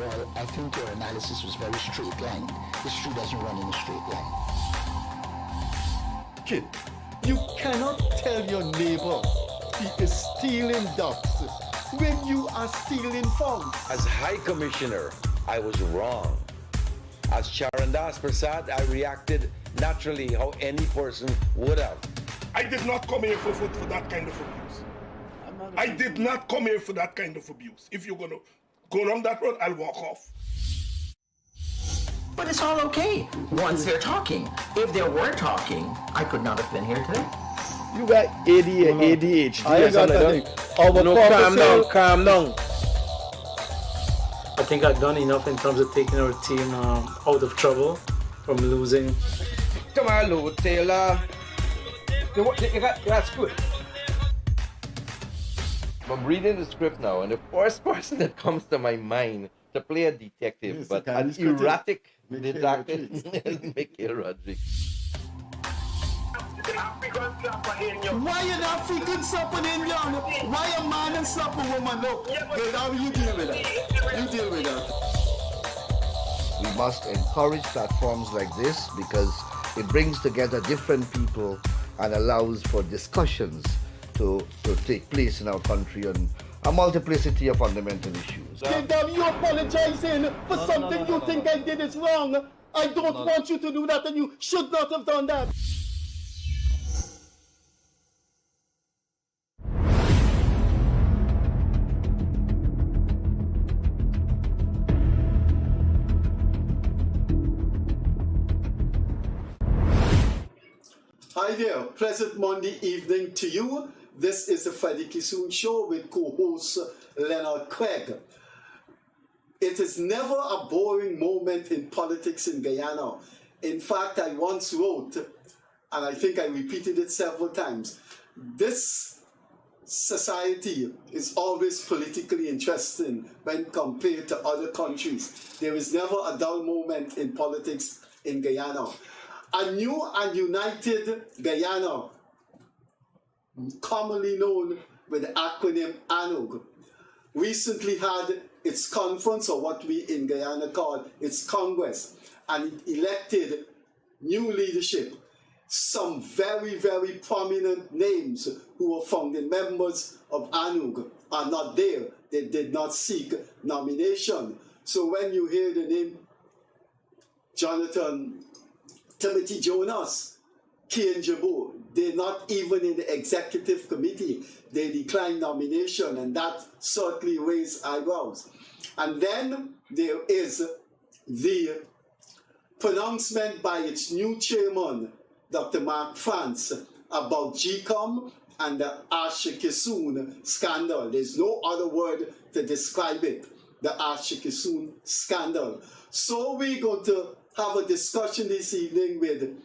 Well, I think your analysis was very straight line. History doesn't run in a straight line. Kid, you cannot tell your neighbor he is stealing ducks when you are stealing funds. As High Commissioner, I was wrong. As Charandas Prasad, I reacted naturally how any person would have. I did not come here for that kind of abuse. I did not come here for that kind of abuse. If you're going to go along that road, I'll walk off. But it's all okay once they're talking. If they were talking, I could not have been here today. You got ADHD. I got nothing. Calm down. I think I've done enough in terms of taking our team out of trouble from losing. Come on, Lou Taylor. That's good. I'm reading the script now, and the first person that comes to my mind to play a detective, Yes, but the an Guyanese critic. erratic Mikhail detective, Rodriguez. is Mikhail Rodriguez. Why an African slap an Indian? Why a man and slap a woman? No, you deal with that. You deal with that. We must encourage platforms like this because it brings together different people and allows for discussions to take place in our country on a multiplicity of fundamental issues. Kingdom, you apologizing for something you think I did is wrong. I don't want you to do that, and you should not have done that. Hi there, pleasant Monday evening to you. This is the Freddie Kissoon Show with co-host Leonard Craig. It is never a boring moment in politics in Guyana. In fact, I once wrote, and I think I repeated it several times, this society is always politically interesting when compared to other countries. There is never a dull moment in politics in Guyana. A new and united Guyana, commonly known with the acronym ANUG, recently had its conference, or what we in Guyana call its Congress, and it elected new leadership. Some very, very prominent names who were founding members of ANUG are not there. They did not seek nomination. So when you hear the name Timothy Jonas, Kian Jabu, they're not even in the executive committee. They declined nomination, and that certainly raised eyebrows. And then there is the pronouncement by its new chairman, Dr. Mark France, about GCOM and the Asha Kissoon scandal. There's no other word to describe it, the Asha Kissoon scandal. So we're going to have a discussion this evening with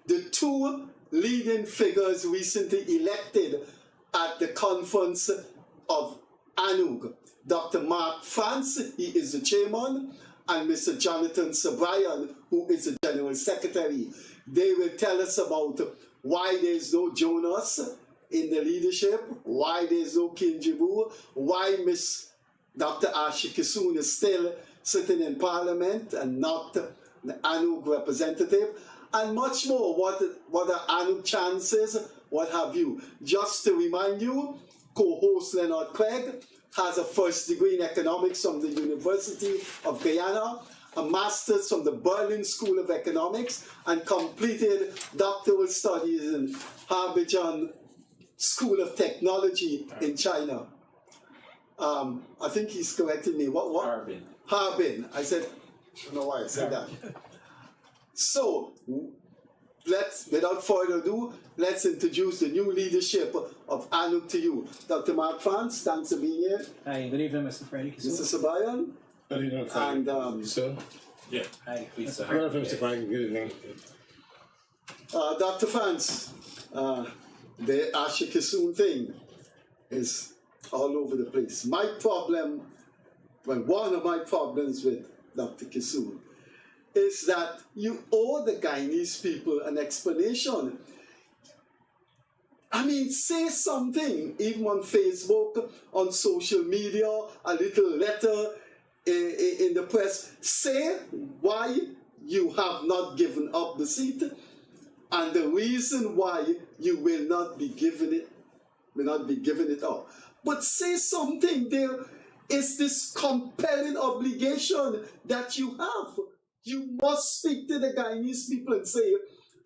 the two leading figures recently elected at the conference of ANUG. Dr. Mark France, he is the chairman, and Mr. Jonathan Subrian, who is the general secretary. They will tell us about why there's no Jonas in the leadership, why there's no Kinjibu, why Miss Dr. Asha Kissoon is still sitting in Parliament and not the ANUG representative, and much more. What are ANUG chances, what have you. Just to remind you, co-host Leonard Craig has a first degree in economics from the University of Guyana, a master's from the Berlin School of Economics, and completed doctoral studies in Harbin School of Technology in China. I think he's correcting me. What? Harbin. Harbin. I said, I don't know why I said that. So, without further ado, let's introduce the new leadership of ANUG to you. Dr. Mark France, thanks for being here. Hi, good evening, Mr. Freddie Kissoon. Mr. Sabayan. Good evening, And yeah. Hi, please, sir. Good evening. Dr. France, the Asha Kissoon thing is all over the place. My problem, well, one of my problems with Dr. Kissoon is that you owe the Guyanese people an explanation. I mean, say something, even on Facebook, on social media, a little letter. in the press, say why you have not given up the seat and the reason why you will not be giving it up. But say something. There is this compelling obligation that you have. You must speak to the Guyanese people and say,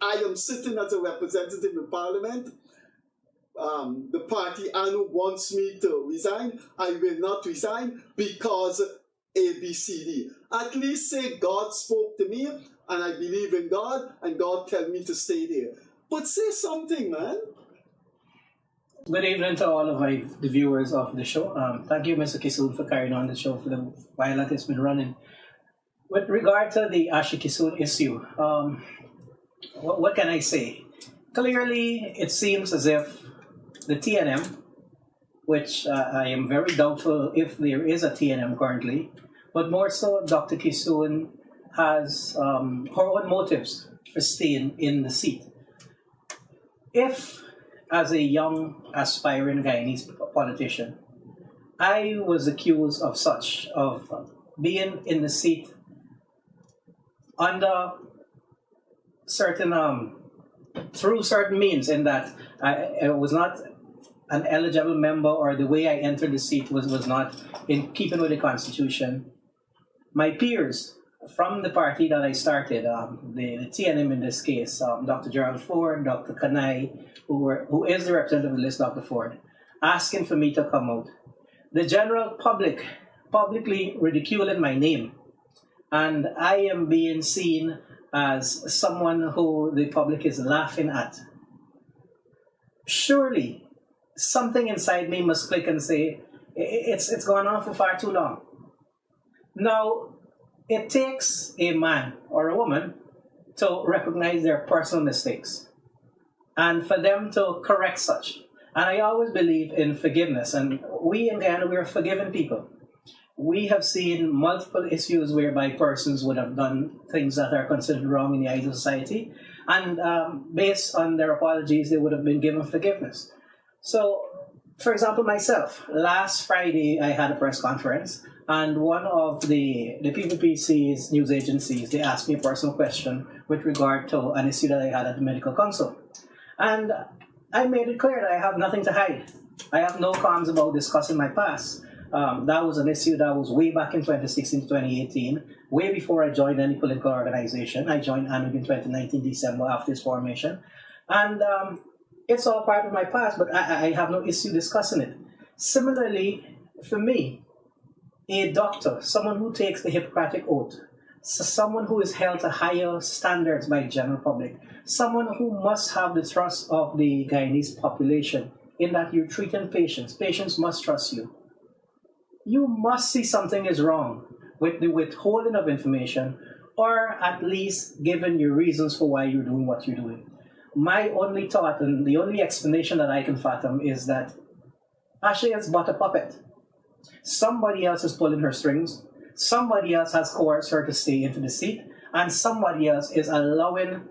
I am sitting as a representative in Parliament. The party ANUG wants me to resign. I will not resign because ABCD. At least say God spoke to me and I believe in God and God tell me to stay there. But say something, man. Good evening to all of the viewers of the show. Thank you, Mr. Kissoon, for carrying on the show for the while that it's been running. With regard to the Ashley Kissoon issue, what can I say? Clearly, it seems as if the TNM, which I am very doubtful if there is a TNM currently, but more so Dr. Kissoon has her own motives for staying in the seat. If, as a young, aspiring Guyanese politician, I was accused of being in the seat under certain, through certain means, in that I was not an eligible member, or the way I entered the seat was not in keeping with the Constitution. My peers from the party that I started, the TNM in this case, Dr. Gerald Ford, Dr. Kanai, who is the representative of the list, Dr. Ford, asking for me to come out. The general public publicly ridiculing my name, and I am being seen as someone who the public is laughing at. Surely, something inside me must click and say, it's gone on for far too long. Now, it takes a man or a woman to recognize their personal mistakes and for them to correct such. And I always believe in forgiveness. And we in Guyana, we are forgiving people. We have seen multiple issues whereby persons would have done things that are considered wrong in the eyes of society. And based on their apologies, they would have been given forgiveness. So, for example, myself, last Friday, I had a press conference. And one of the PPPC's news agencies, they asked me a personal question with regard to an issue that I had at the Medical Council. And I made it clear that I have nothing to hide. I have no qualms about discussing my past. That was an issue that was way back in 2016 to 2018, way before I joined any political organization. I joined ANUG in 2019, December, after its formation. And it's all part of my past, but I have no issue discussing it. Similarly, for me, a doctor, someone who takes the Hippocratic Oath, someone who is held to higher standards by the general public, someone who must have the trust of the Guyanese population in that you're treating patients. Patients must trust you. You must see something is wrong with the withholding of information, or at least giving your reasons for why you're doing what you're doing. My only thought and the only explanation that I can fathom is that Ashley is but a puppet. Somebody else is pulling her strings, somebody else has coerced her to stay into the seat, and somebody else is allowing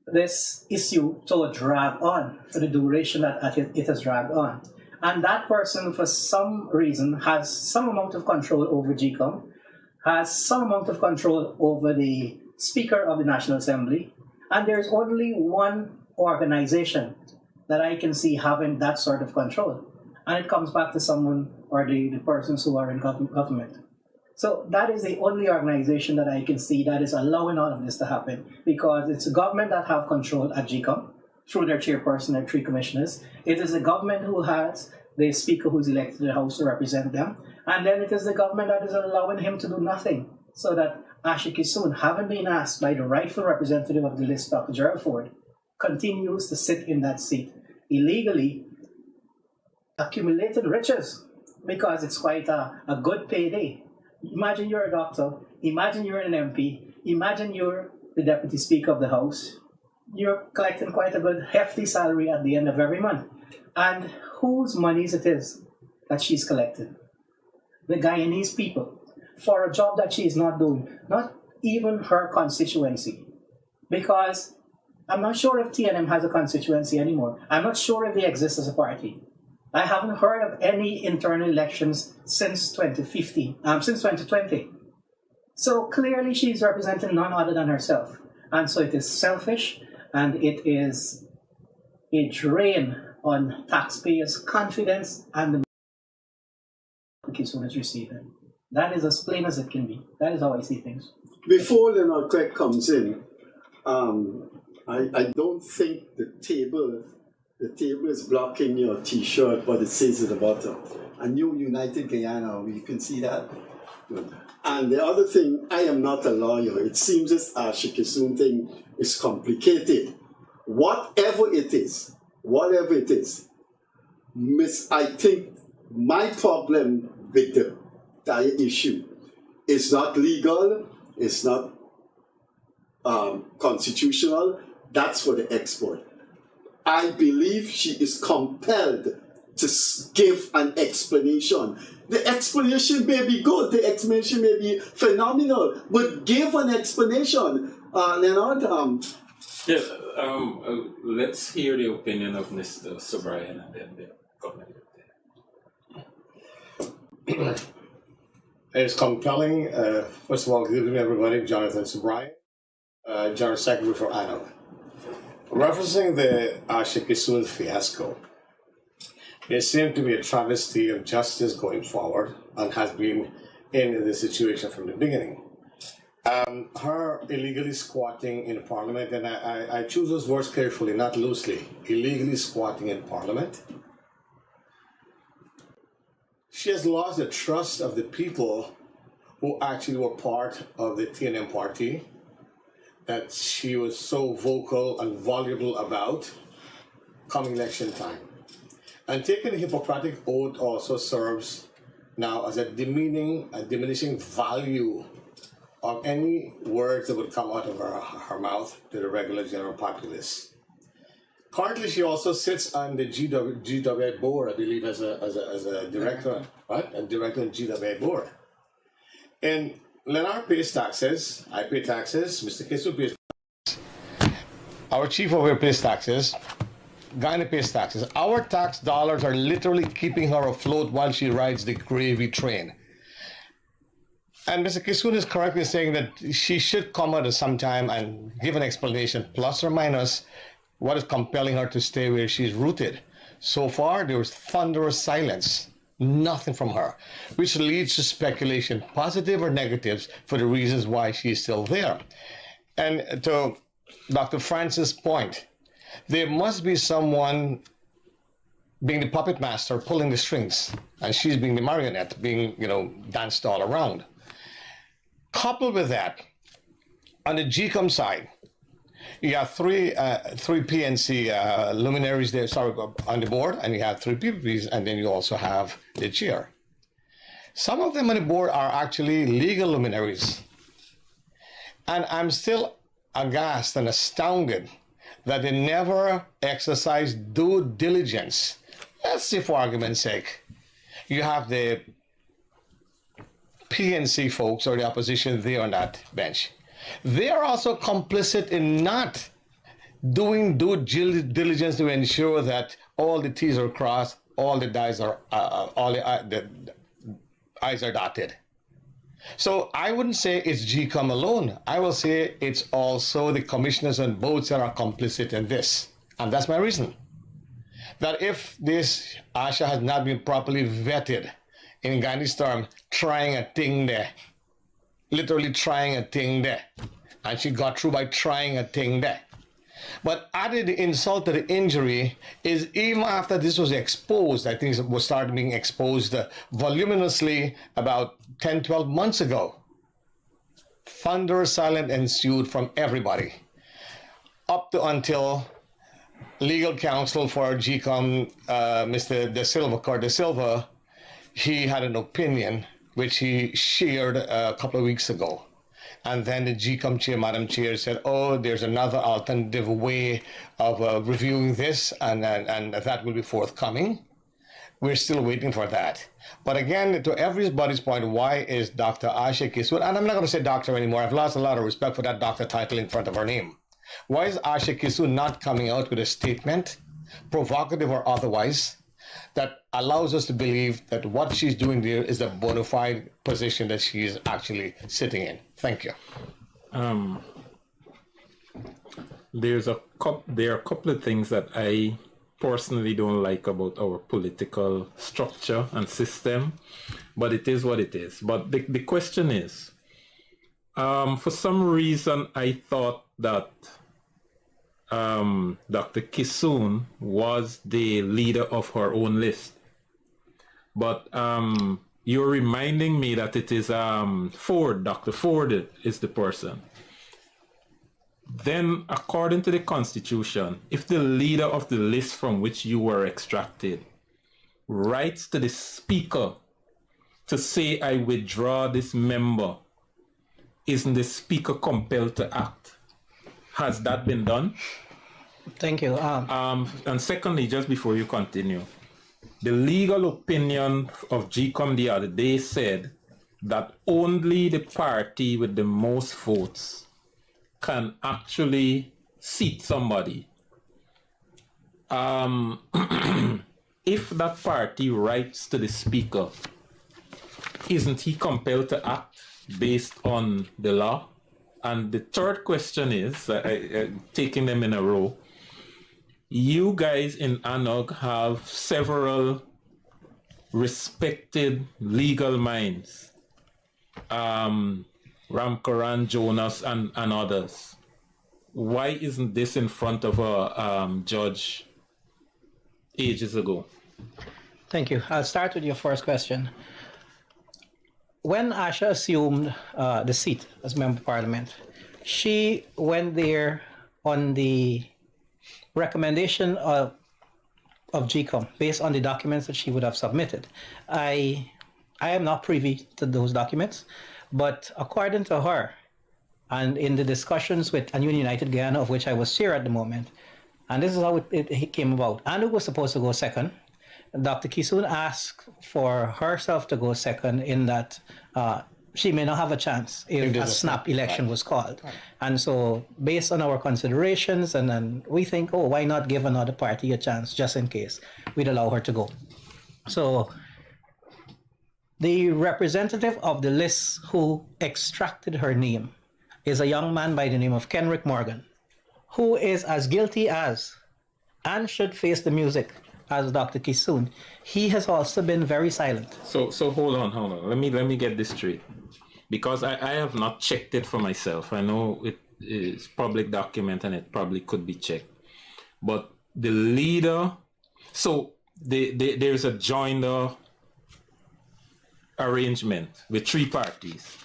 this issue to drag on for the duration that it has dragged on. And that person, for some reason, has some amount of control over GCOM, has some amount of control over the Speaker of the National Assembly, and there's only one organization that I can see having that sort of control. And it comes back to someone or the persons who are in government. So that is the only organization that I can see that is allowing all of this to happen, because it's the government that have control at GCOM through their chairperson, their 3 commissioners. It is the government who has the speaker who's elected to the House to represent them. And then it is the government that is allowing him to do nothing, so that Ashley Kissoon, having been asked by the rightful representative of the list, Dr. Gerald Ford, continues to sit in that seat illegally, accumulating riches, because it's quite a good payday. Imagine you're a doctor, imagine you're an MP, imagine you're the Deputy Speaker of the House. You're collecting quite a good hefty salary at the end of every month. And whose monies it is that she's collecting? The Guyanese people, for a job that she is not doing, not even her constituency. Because I'm not sure if TNM has a constituency anymore. I'm not sure if they exist as a party. I haven't heard of any internal elections since 2015, since 2020. So clearly she's representing none other than herself. And so it is selfish, and it is a drain on taxpayers' confidence and the Kissoon is receiving. That is as plain as it can be. That is how I see things. Before Leonard Craig comes in, I don't think the table is blocking your T-shirt, but it says at the bottom, "A new United Guyana." You can see that. And the other thing, I am not a lawyer. It seems this Asha Kissoon thing is complicated. Whatever it is, I think my problem with the entire issue is not legal, it's not constitutional. That's for the expert. I believe she is compelled to give an explanation. The explanation may be good, the explanation may be phenomenal, but give an explanation. Leonard? Let's hear the opinion of Mr. Subrian and then the comment. It's compelling. First of all, good evening, everybody. Jonathan Subrian, General Secretary for ANUG. Referencing the Asha Kissoon fiasco, it seemed to be a travesty of justice going forward and has been in the situation from the beginning. Her illegally squatting in Parliament, and I choose those words carefully, not loosely, illegally squatting in Parliament. She has lost the trust of the people who actually were part of the TNM party that she was so vocal and voluble about come election time. And taking the Hippocratic Oath also serves now as a diminishing value of any words that would come out of her mouth to the regular general populace. Currently, she also sits on the GWA board, I believe, as a director, right? A director in GWA board. And Leonard pays taxes, I pay taxes, Mr. Kissoon pays taxes. Our chief over here pays taxes, Guyana pays taxes. Our tax dollars are literally keeping her afloat while she rides the gravy train. And Mr. Kissoon is correct in saying that she should come out at some time and give an explanation, plus or minus, what is compelling her to stay where she's rooted. So far, there was thunderous silence, nothing from her, which leads to speculation, positive or negatives, for the reasons why she's still there. And to Dr. Francis' point, there must be someone being the puppet master, pulling the strings, and she's being the marionette, being, danced all around. Coupled with that, on the GCOM side, you have three PNC luminaries there, on the board, and you have three PPPs, and then you also have the chair. Some of them on the board are actually legal luminaries. And I'm still aghast and astounded that they never exercise due diligence. Let's say, for argument's sake, you have the PNC folks or the opposition there on that bench. They are also complicit in not doing due diligence to ensure that all the T's are crossed, all the I's are I's are dotted. So I wouldn't say it's GCOM alone. I will say it's also the commissioners on boards that are complicit in this. And that's my reason. That if this Asha has not been properly vetted, in Guyanese term, trying a thing there, literally trying a thing there. And she got through by trying a thing there. But added the insult to the injury is even after this was exposed, I think it was started being exposed voluminously about 10, 12 months ago. Thunderous silence ensued from everybody. Up to until legal counsel for GCOM, Mr. De Silva, Cor De Silva, he had an opinion which he shared a couple of weeks ago. And then the GCOM chair, Madam Chair, said, oh, there's another alternative way of reviewing this, and that will be forthcoming. We're still waiting for that. But again, to everybody's point, why is Dr. Asha Kissoon, and I'm not going to say doctor anymore, I've lost a lot of respect for that doctor title in front of her name. Why is Asha Kissoon not coming out with a statement, provocative or otherwise, that allows us to believe that what she's doing there is a bona fide position that she is actually sitting in. Thank you. There are a couple of things that I personally don't like about our political structure and system, but it is what it is. But the question is, for some reason, I thought that Dr. Kissoon was the leader of her own list. But you're reminding me that it is Ford, Dr. Ford is the person. Then, according to the Constitution, if the leader of the list from which you were extracted writes to the Speaker to say, I withdraw this member, isn't the Speaker compelled to act? Has that been done? Thank you. And secondly, just before you continue, the legal opinion of GCOM the other day said that only the party with the most votes can actually seat somebody. If that party writes to the Speaker, isn't he compelled to act based on the law? And the third question is, taking them in a row, you guys in ANUG have several respected legal minds. Ramkaran, Jonas, and others. Why isn't this in front of a judge ages ago? Thank you. I'll start with your first question. When Asha assumed the seat as Member of Parliament, she went there on the recommendation of GCOM based on the documents that she would have submitted. I am not privy to those documents, but according to her, and in the discussions with ANUG United Guyana, of which I was chair at the moment, and this is how it came about. ANUG was supposed to go second. Dr. Kissoon asked for herself to go second in that she may not have a chance if a snap election was called. And so based on our considerations, and then we think, oh, why not give another party a chance just in case? We'd allow her to go. So the representative of the list who extracted her name is a young man by the name of Kenrick Morgan, who is as guilty as and should face the music as Dr. Kissoon. He has also been very silent. So hold on. Let me get this straight. Because I have not checked it for myself. I know it is public document and it probably could be checked. But the leader, so there's a joiner arrangement with three parties.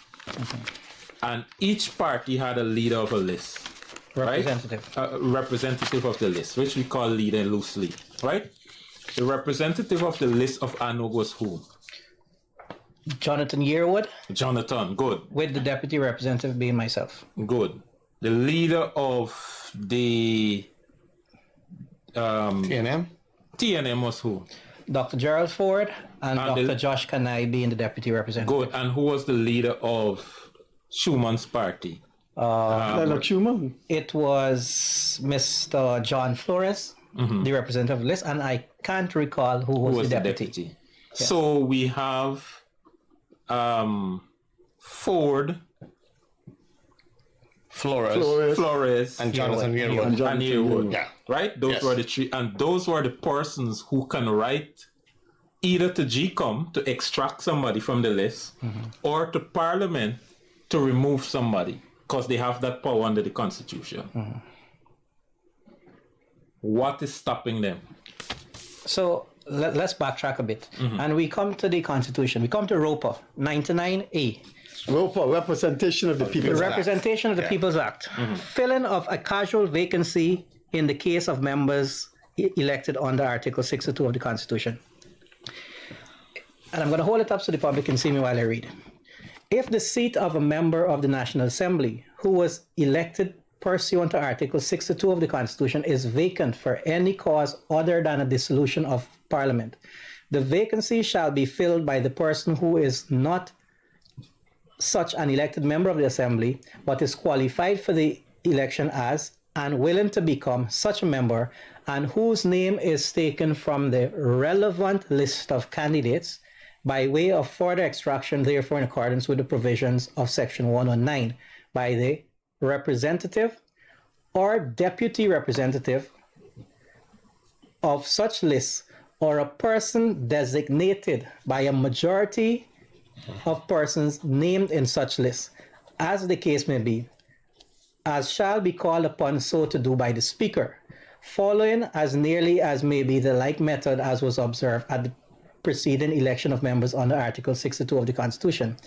And each party had a leader of a list. Representative. Right? Representative of the list, which we call leader loosely. Right? The representative of the list of ANUG was who? Jonathan Yearwood. Jonathan, good. With the deputy representative being myself. Good. The leader of the TNM was who? Dr. Gerald Ford and Dr. Josh Kanai being the deputy representative. Good. And who was the leader of Schumann's party? Leonard Schumann. It was Mr. John Flores, the representative of the list, and I can't recall who was the deputy. Yeah. So we have Ford, Flores, and Jonathan Yearwood. Yeah. Right? Those were the three, and those were the persons who can write either to GCOM to extract somebody from the list or to Parliament to remove somebody, because they have that power under the Constitution. What is stopping them? So let's backtrack a bit. And we come to the Constitution. We come to ROPA 99A. ROPA, Representation of the People's Act. Representation of the People's Act. Filling of a casual vacancy in the case of members elected under Article 62 of the Constitution. And I'm going to hold it up so the public can see me while I read. If the seat of a member of the National Assembly who was elected pursuant to Article 62 of the Constitution is vacant for any cause other than a dissolution of Parliament, the vacancy shall be filled by the person who is not such an elected member of the Assembly, but is qualified for the election as and willing to become such a member, and whose name is taken from the relevant list of candidates by way of further extraction, therefore in accordance with the provisions of Section 109, by the representative or deputy representative of such list, or a person designated by a majority of persons named in such list, as the case may be, as shall be called upon so to do by the Speaker, following as nearly as may be the like method as was observed at the preceding election of members under Article 62 of the Constitution.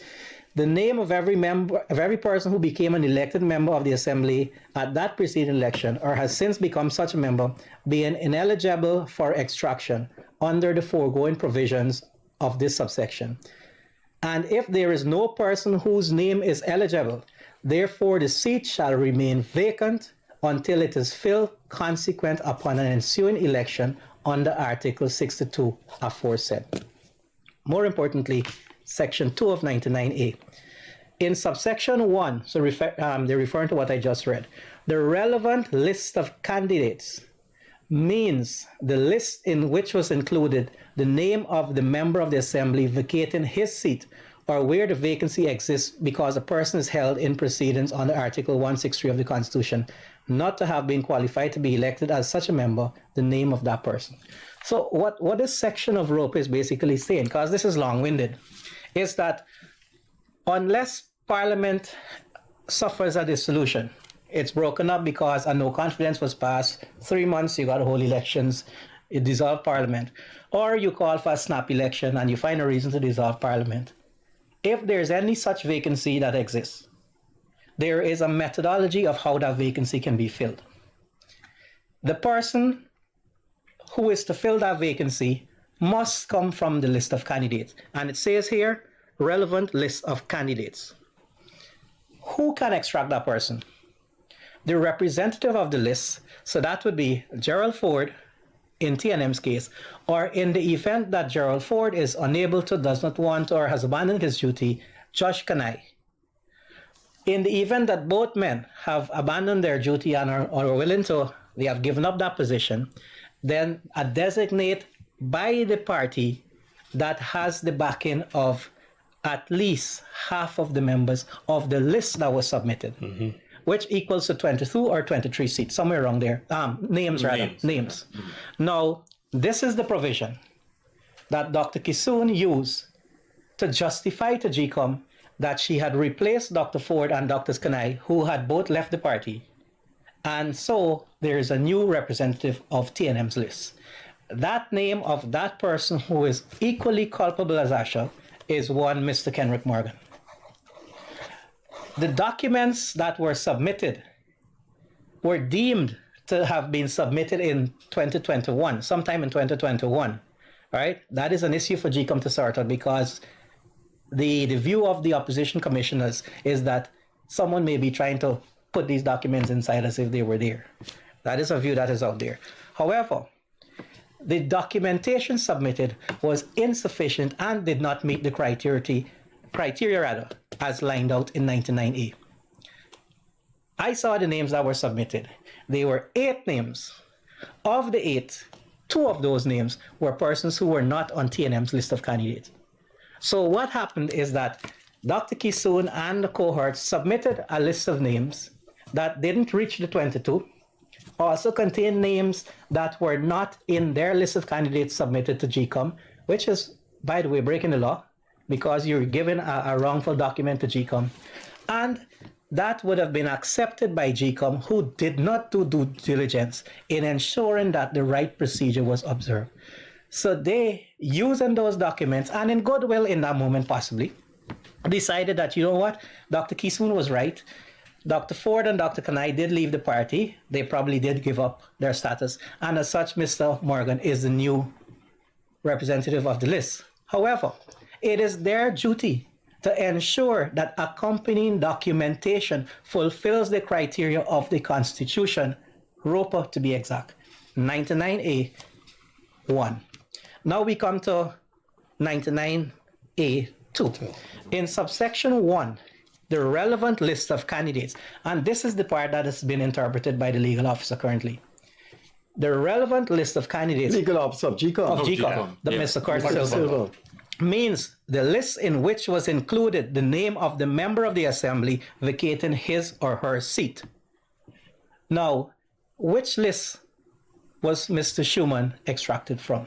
The name of every person who became an elected member of the Assembly at that preceding election, or has since become such a member, being ineligible for extraction under the foregoing provisions of this subsection. And if there is no person whose name is eligible, therefore the seat shall remain vacant until it is filled, consequent upon an ensuing election under Article 62 aforesaid. More importantly, Section 2 of 99A. In subsection 1, so they're referring to what I just read, the relevant list of candidates means the list in which was included the name of the member of the Assembly vacating his seat, or where the vacancy exists because a person is held in proceedings under Article 163 of the Constitution not to have been qualified to be elected as such a member, the name of that person. So what this section of rope is basically saying, because this is long-winded, is that unless Parliament suffers a dissolution, it's broken up because a no confidence was passed, 3 months you got to hold elections, you dissolve Parliament, or you call for a snap election and you find a reason to dissolve Parliament. If there's any such vacancy that exists, there is a methodology of how that vacancy can be filled. The person who is to fill that vacancy must come from the list of candidates. And it says here, relevant list of candidates. Who can extract that person? The representative of the list, so that would be Gerald Ford in TNM's case, or in the event that Gerald Ford is unable to, does not want to, or has abandoned his duty, Josh Kanai. In the event that both men have abandoned their duty and are willing to, they have given up that position, then a designate by the party that has the backing of at least half of the members of the list that was submitted, which equals to 22 or 23 seats, somewhere around there. Names. Now, this is the provision that Dr. Kissoon used to justify to GCOM that she had replaced Dr. Ford and Dr. Kanai, who had both left the party. And so there is a new representative of TNM's list. That name of that person who is equally culpable as Asha is one Mr. Kenrick Morgan. The documents that were submitted were deemed to have been submitted in 2021, sometime in 2021, right? That is an issue for GCOM to sort out, because the view of the opposition commissioners is that someone may be trying to put these documents inside as if they were there. That is a view that is out there. However, the documentation submitted was insufficient and did not meet the criteria as lined out in 99A. I saw the names that were submitted. There were 8 names. Of the 8, 2 of those names were persons who were not on TNM's list of candidates. So what happened is that Dr. Kissoon and the cohort submitted a list of names that didn't reach the 22, also contained names that were not in their list of candidates submitted to GCOM, which is, by the way, breaking the law, because you're given a wrongful document to GCOM. And that would have been accepted by GCOM, who did not do due diligence in ensuring that the right procedure was observed. So they, using those documents, and in goodwill in that moment possibly, decided that, you know what, Dr. Kissoon was right. Dr. Ford and Dr. Kanai did leave the party. They probably did give up their status. And as such, Mr. Morgan is the new representative of the list. However, it is their duty to ensure that accompanying documentation fulfills the criteria of the Constitution, ROPA to be exact, 99A 1. Now we come to 99A 2. In subsection 1, the relevant list of candidates, and this is the part that has been interpreted by the legal officer currently. The relevant list of candidates. Legal officer of GCOM. Mr. Curtis Silva. Means the list in which was included the name of the member of the assembly vacating his or her seat. Now, which list was Mr. Schumann extracted from?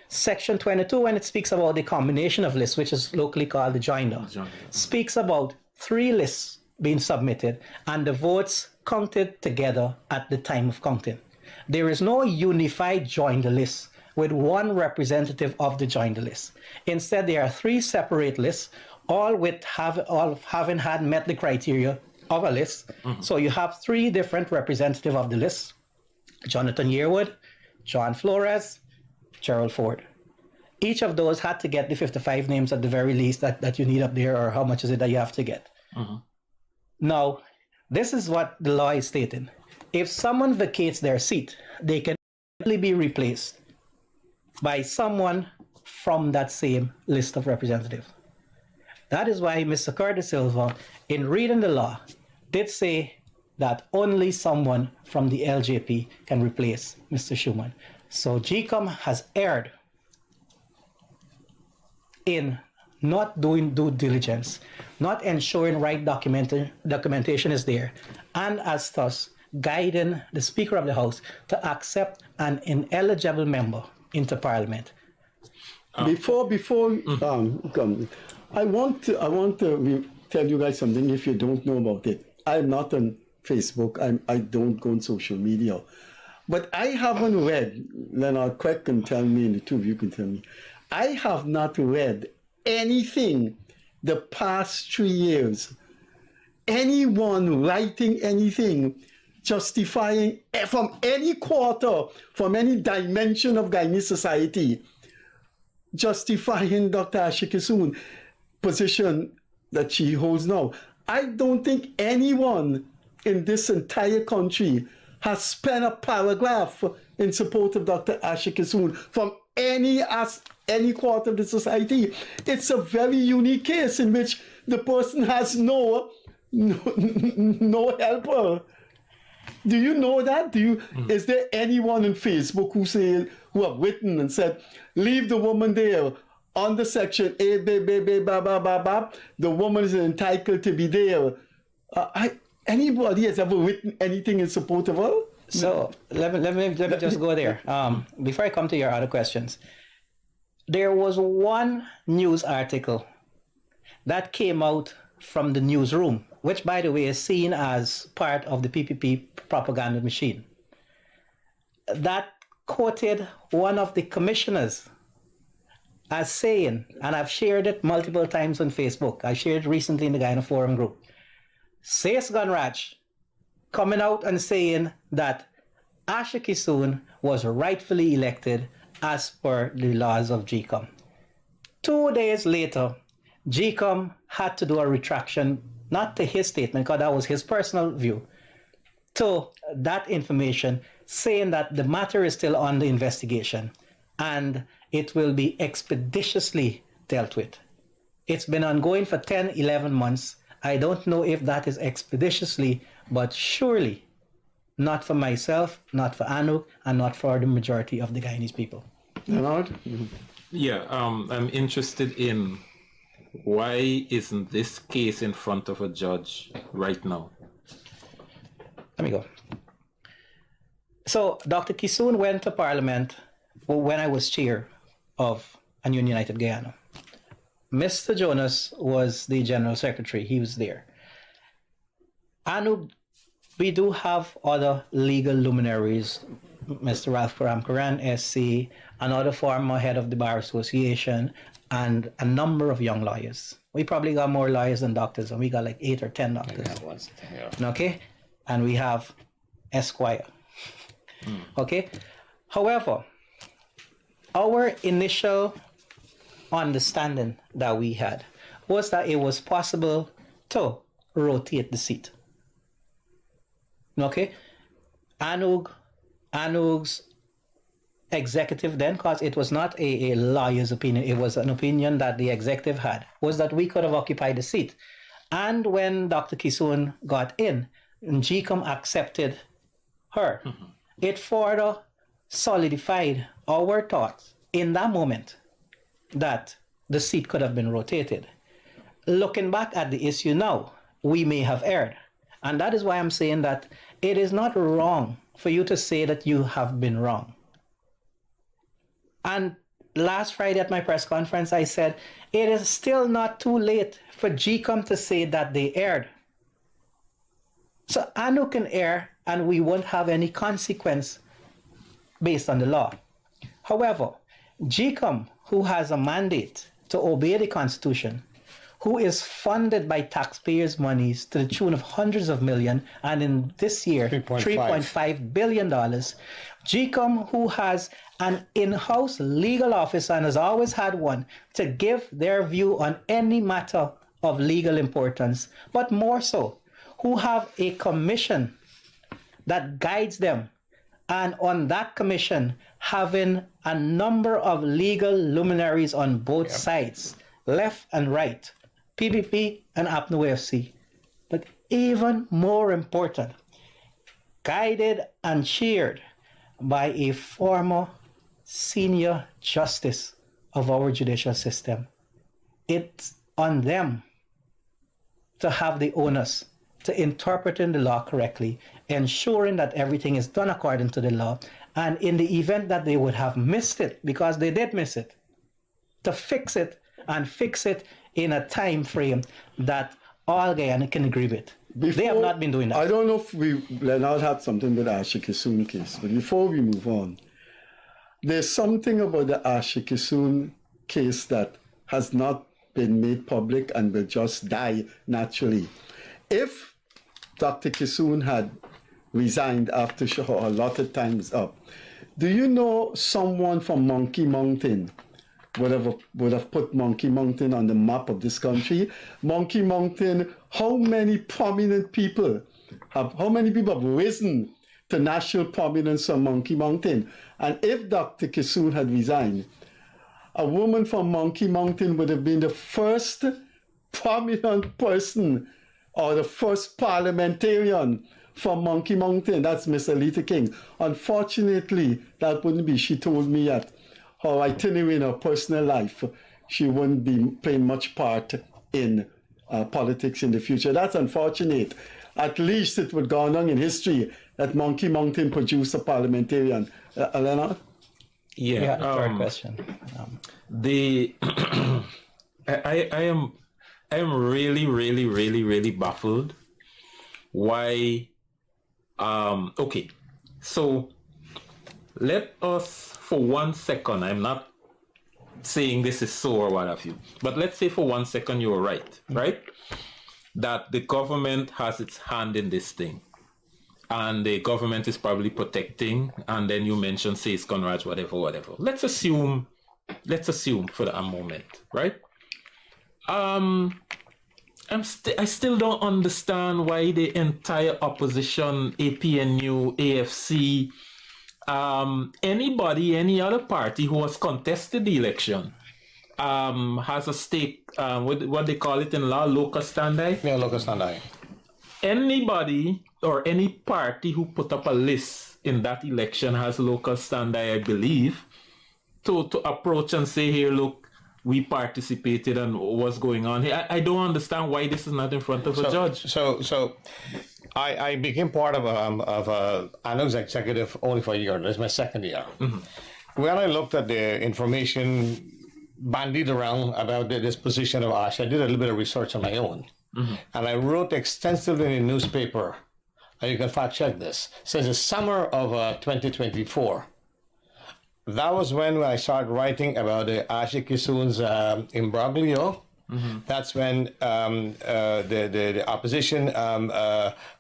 Section 22, when it speaks about the combination of lists, which is locally called the joinder, speaks about 3 lists being submitted and the votes counted together at the time of counting. There is no unified joinder list with one representative of the joinder list. Instead, there are 3 separate lists, all having had met the criteria of a list. So you have 3 different representatives of the list: Jonathan Yearwood, John Flores, Gerald Ford. Each of those had to get the 55 names at the very least that you need up there, or how much is it that you have to get. Now, this is what the law is stating. If someone vacates their seat, they can be replaced by someone from that same list of representatives. That is why Mr. Curtis Silva, in reading the law, did say that only someone from the LJP can replace Mr. Schumann. So GCOM has erred in not doing due diligence, not ensuring right documentation is there, and as thus guiding the Speaker of the House to accept an ineligible member into Parliament. Before I want to tell you guys something if you don't know about it. I'm not on Facebook. I don't go on social media. But I haven't read, Leonard Craig can tell me, and the two of you can tell me, I have not read anything the past 3 years, anyone writing anything justifying from any quarter, from any dimension of Guyanese society, justifying Dr. Asha Kissoon position that she holds now. I don't think anyone in this entire country has spent a paragraph in support of Dr. Asha Kissoon from any quarter of the society. It's a very unique case in which the person has no helper. Do you know that? Is there anyone on Facebook who have written and said, leave the woman there under section 8, the woman is entitled to be there? Anybody has ever written anything in support of her? So let me just go there. Before I come to your other questions, there was one news article that came out from the newsroom, which, by the way, is seen as part of the PPP propaganda machine, that quoted one of the commissioners as saying, and I've shared it multiple times on Facebook, I shared it recently in the Guyana Forum group, Says Gunraj coming out and saying that Asha Kissoon was rightfully elected as per the laws of GCOM. 2 days later, GCOM had to do a retraction, not to his statement, because that was his personal view, to that information, saying that the matter is still under investigation and it will be expeditiously dealt with. It's been ongoing for 10, 11 months. I don't know if that is expeditiously, but surely not for myself, not for ANUG, and not for the majority of the Guyanese people. Leonard? Yeah, I'm interested in why isn't this case in front of a judge right now? Let me go. So Dr. Kissoon went to Parliament when I was chair of ANUG United Guyana. Mr. Jonas was the General Secretary. He was there. ANUG, we do have other legal luminaries, Mr. Ralph Karamkaran, SC, another former head of the Bar Association, and a number of young lawyers. We probably got more lawyers than doctors, and we got like 8 or 10 doctors. Okay? And we have Esquire. Okay? However, our initial understanding that we had was that it was possible to rotate the seat. Okay? ANUG's executive then, because it was not a lawyer's opinion, it was an opinion that the executive had, was that we could have occupied the seat. And when Dr. Kissoon got in, GCOM accepted her. It further solidified our thoughts in that moment that the seat could have been rotated. Looking back at the issue now, we may have erred. And that is why I'm saying that it is not wrong for you to say that you have been wrong. And last Friday at my press conference, I said, it is still not too late for GCOM to say that they erred. So ANUG can err and we won't have any consequence based on the law. However, GCOM, who has a mandate to obey the Constitution, who is funded by taxpayers' monies to the tune of hundreds of millions, and in this year, $3.5 billion. GCOM, who has an in-house legal officer and has always had one to give their view on any matter of legal importance, but more so, who have a commission that guides them, and on that commission, having a number of legal luminaries on both sides, left and right, PPP and APNU-FC. But even more important, guided and cheered by a former senior justice of our judicial system. It's on them to have the onus to interpreting the law correctly, ensuring that everything is done according to the law, and in the event that they would have missed it, because they did miss it, to fix it and fix it in a time frame that all Guyana can agree with. They have not been doing that. I don't know if Leonard had something with the Asha Kissoon case, but before we move on, there's something about the Asha Kissoon case that has not been made public and will just die naturally. If Dr. Kissoon had resigned after her allotted time is up, do you know someone from Monkey Mountain would have put Monkey Mountain on the map of this country? Monkey Mountain, how many people have risen to national prominence on Monkey Mountain? And if Dr. Kissoon had resigned, a woman from Monkey Mountain would have been the first prominent person or the first parliamentarian from Monkey Mountain. That's Miss Alita King. Unfortunately, that wouldn't be. She told me that her itinerary in her personal life, she wouldn't be playing much part in politics in the future. That's unfortunate. At least it would go on in history that Monkey Mountain produced a parliamentarian. Leonard? Yeah. Third question. I am really baffled why. Okay, so let us for 1 second. I'm not saying this is so or what have you, but let's say for 1 second you're right, right? That the government has its hand in this thing, and the government is probably protecting. And then you mentioned Says Conrad, whatever. Let's assume for a moment, right? I still don't understand why the entire opposition, APNU, AFC, anybody, any other party who has contested the election, has a stake, what they call it in law, locus standi? Yeah, locus standi. Anybody or any party who put up a list in that election has locus standi, I believe, to approach and say, here, look, we participated and what's going on here. I don't understand why this is not in front of a judge. So I became part of ANUG's executive only for a year. This is my second year. Mm-hmm. When I looked at the information bandied around about the disposition of Asha, I did a little bit of research on my own. Mm-hmm. And I wrote extensively in the newspaper, and you can fact check this, since the summer of 2024. That was when I started writing about the Asha Kissoon's imbroglio. Mm-hmm. That's when the opposition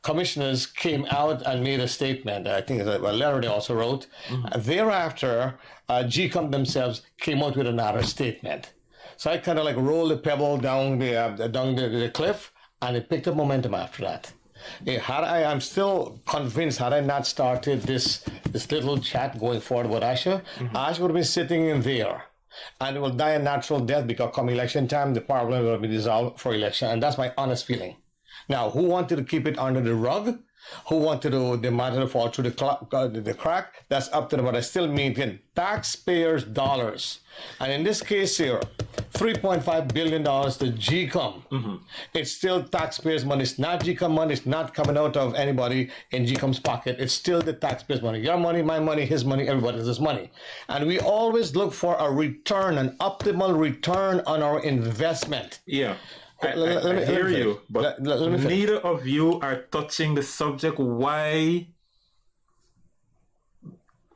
commissioners came out and made a statement. I think a letter they also wrote. Mm-hmm. Thereafter, GCOM themselves came out with another statement. So I kind of like rolled the pebble down the cliff, and it picked up momentum after that. I'm still convinced, had I not started this little chat going forward with Asha, mm-hmm. Asha would have been sitting in there and it will die a natural death because come election time, the parliament will be dissolved for election. And that's my honest feeling. Now, who wanted to keep it under the rug? Who wanted the matter to fall through the crack? That's up to them, but I still maintain taxpayers' dollars. And in this case here, $3.5 billion to GCOM. It's still taxpayers' money. It's not GCOM money. It's not coming out of anybody in GCOM's pocket. It's still the taxpayers' money. Your money, my money, his money, everybody's money. And we always look for a return, an optimal return on our investment. Yeah. I hear you, but neither of you are touching the subject. Why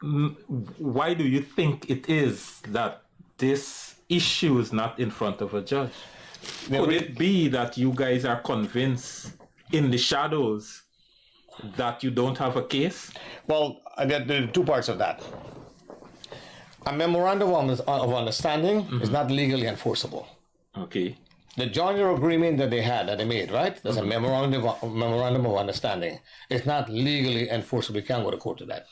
do you think it is that this issue is not in front of a judge? Could it be that you guys are convinced in the shadows that you don't have a case? Well, there are two parts of that. A memorandum of understanding is not legally enforceable. Okay. The joint agreement that they made, right? There's a memorandum of understanding. It's not legally enforceable. You can't go to court to that.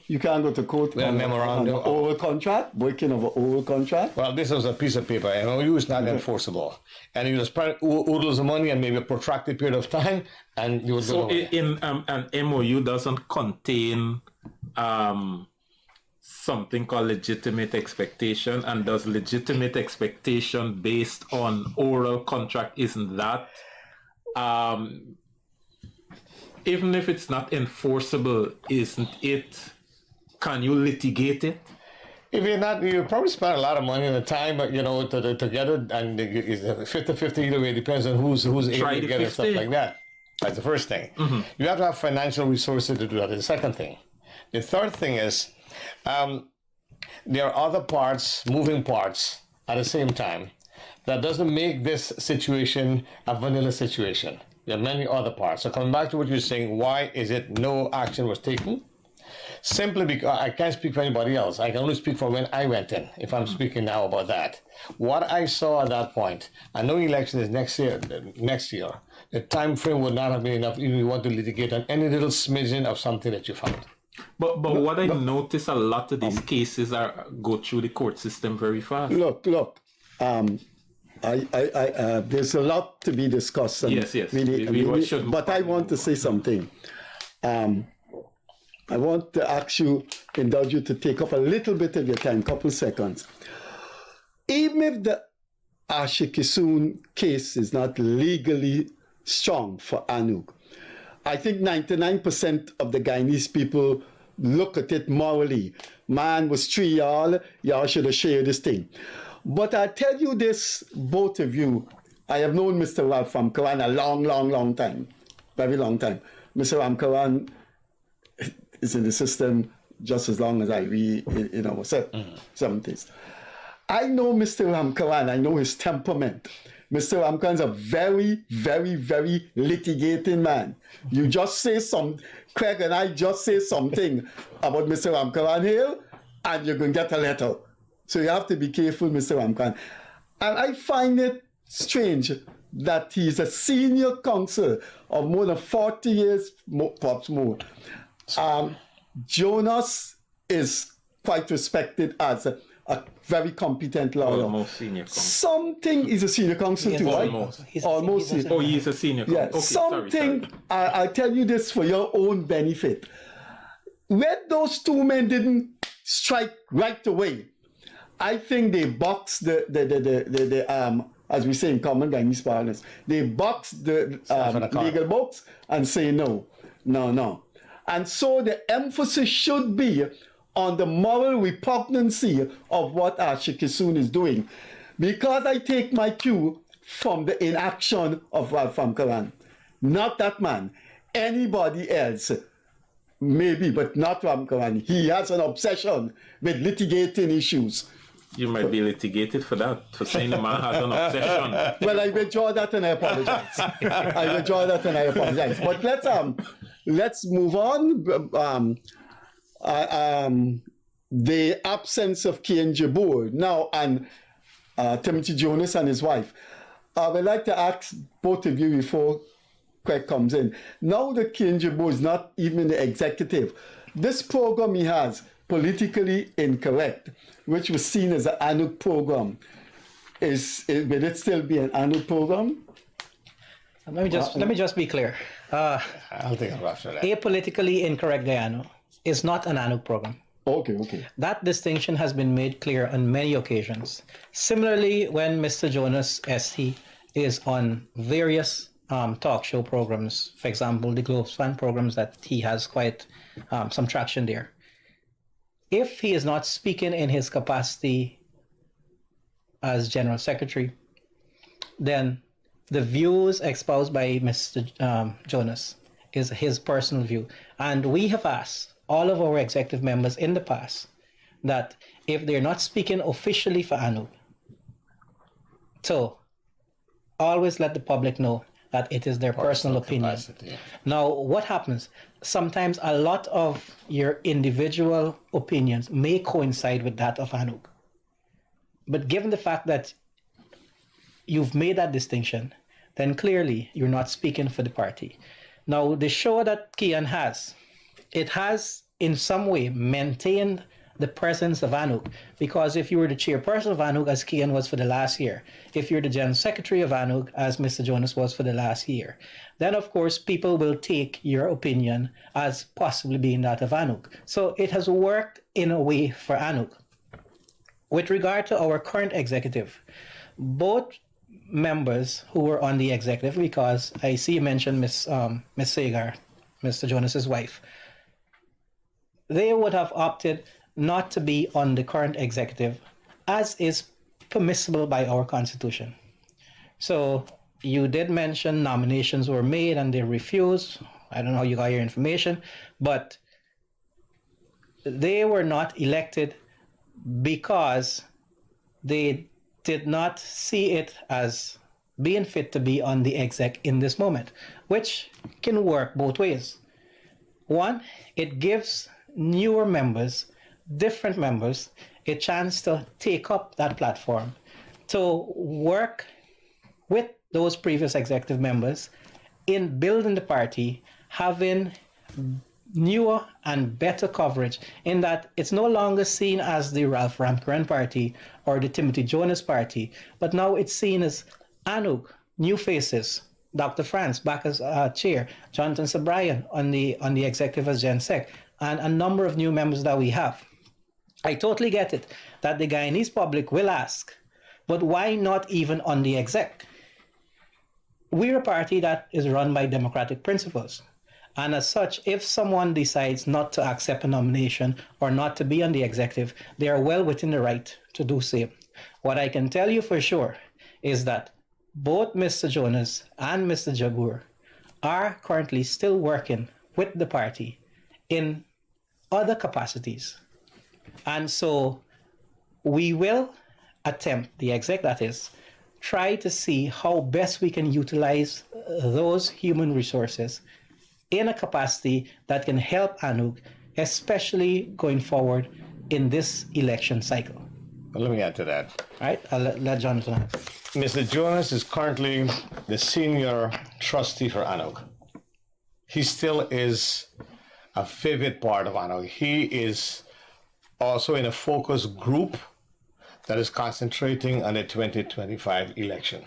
You can't go to court with a memorandum of oral contract, breaking of an oral contract. Well, this was a piece of paper. MOU is not enforceable, and you just oodles of money and maybe a protracted period of time, and you would go away. In an MOU doesn't contain something called legitimate expectation, and does legitimate expectation based on oral contract, isn't that even if it's not enforceable, isn't it, can you litigate it? If you're not, you probably spend a lot of money and the time, but to get it, and it's 50-50 either way. It depends on who's able to get it, stuff like that. That's the first thing. You have to have financial resources to do that. The second thing. The third thing is, there are other parts, moving parts, at the same time. That doesn't make this situation a vanilla situation. There are many other parts. So coming back to what you're saying, why is it no action was taken? Simply because I can't speak for anybody else. I can only speak for when I went in, if I'm speaking now about that. What I saw at that point, I know election is next year, the time frame would not have been enough if you want to litigate on any little smidgen of something that you found. But what I notice, a lot of these cases go through the court system very fast. Look. There's a lot to be discussed. And yes. But I want to say something. I want to indulge you to take up a little bit of your time, couple seconds. Even if the Asha Kissoon case is not legally strong for ANUG, I think 99% of the Guyanese people look at it morally. Man was 3 y'all should have shared this thing. But I tell you this, both of you, I have known Mr. Ramkaran a long time, very long time. Mr. Ramkaran is in the system just as long as I read, 70s. I know Mr. Ramkaran, I know his temperament. Mr. Ramkaran is a very litigating man. You just say Craig and I just say something about Mr. Ramkaran here, and you're going to get a letter. So you have to be careful, Mr. Ramkaran. And I find it strange that he's a senior counsel of more than 40 years, perhaps more. Jonas is quite respected as a very competent lawyer. Almost senior counsel. He's a senior counsel too, right? Almost. He's a senior counsel. Yeah, okay, sorry. I'll tell you this for your own benefit. When those two men didn't strike right away, I think they boxed as we say in common Guyanese parlance, they boxed the legal books and say no. And so the emphasis should be on the moral repugnancy of what Asha Kissoon is doing. Because I take my cue from the inaction of Ralph Ramkaran. Not that man. Anybody else, maybe, but not Ramkaran. He has an obsession with litigating issues. You might be litigated for that, for saying the man has an obsession. Well, I withdraw that and I apologize. But let's move on. The absence of Kian Jabur now and Timothy Jonas and his wife. I would like to ask both of you before Craig comes in. Now that Kian Jabur is not even in the executive, this program he has, politically incorrect, which was seen as an ANUG program, will it still be an ANUG program? Let me just be clear. I'll take it after that. A politically incorrect Guyana is not an ANUG program. Okay. That distinction has been made clear on many occasions. Similarly, when Mr. Jonas ST is on various talk show programs, for example, the Globespan programs that he has quite some traction there. If he is not speaking in his capacity as General Secretary, then the views espoused by Mr. Jonas is his personal view. And we have asked all of our executive members in the past that if they're not speaking officially for ANUG, so always let the public know that it is their personal opinion. Now, what happens? Sometimes a lot of your individual opinions may coincide with that of ANUG. But given the fact that you've made that distinction, then clearly you're not speaking for the party. Now, the show that Kian has, it has in some way maintained the presence of ANUG, because if you were the chairperson of ANUG, as Kian was for the last year, if you're the general secretary of ANUG, as Mr. Jonas was for the last year, then of course people will take your opinion as possibly being that of ANUG. So it has worked in a way for ANUG. With regard to our current executive, both members who were on the executive, because I see you mentioned Miss Sagar, Mr. Jonas's wife, they would have opted not to be on the current executive, as is permissible by our constitution. So you did mention nominations were made and they refused. I don't know how you got your information, but they were not elected because they did not see it as being fit to be on the exec in this moment, which can work both ways. One, it gives newer members, different members, a chance to take up that platform, to work with those previous executive members in building the party, having newer and better coverage, in that it's no longer seen as the Ralph Ramkaren party or the Timothy Jonas party, but now it's seen as ANUG, new faces, Dr. Franz back as chair, Jonathan Subrian on the executive as Gen Sec, and a number of new members that we have. I totally get it that the Guyanese public will ask, but why not even on the exec? We're a party that is run by democratic principles. And as such, if someone decides not to accept a nomination or not to be on the executive, they are well within the right to do so. What I can tell you for sure is that both Mr. Jonas and Mr. Jagur are currently still working with the party in other capacities. And so we will attempt, the exec that is, try to see how best we can utilize those human resources in a capacity that can help ANUG, especially going forward in this election cycle. Let me add to that. All right, I'll let Jonathan add. Mr. Jonas is currently the senior trustee for ANUG. He still is a favorite part of ANUG. He is also in a focus group that is concentrating on the 2025 election.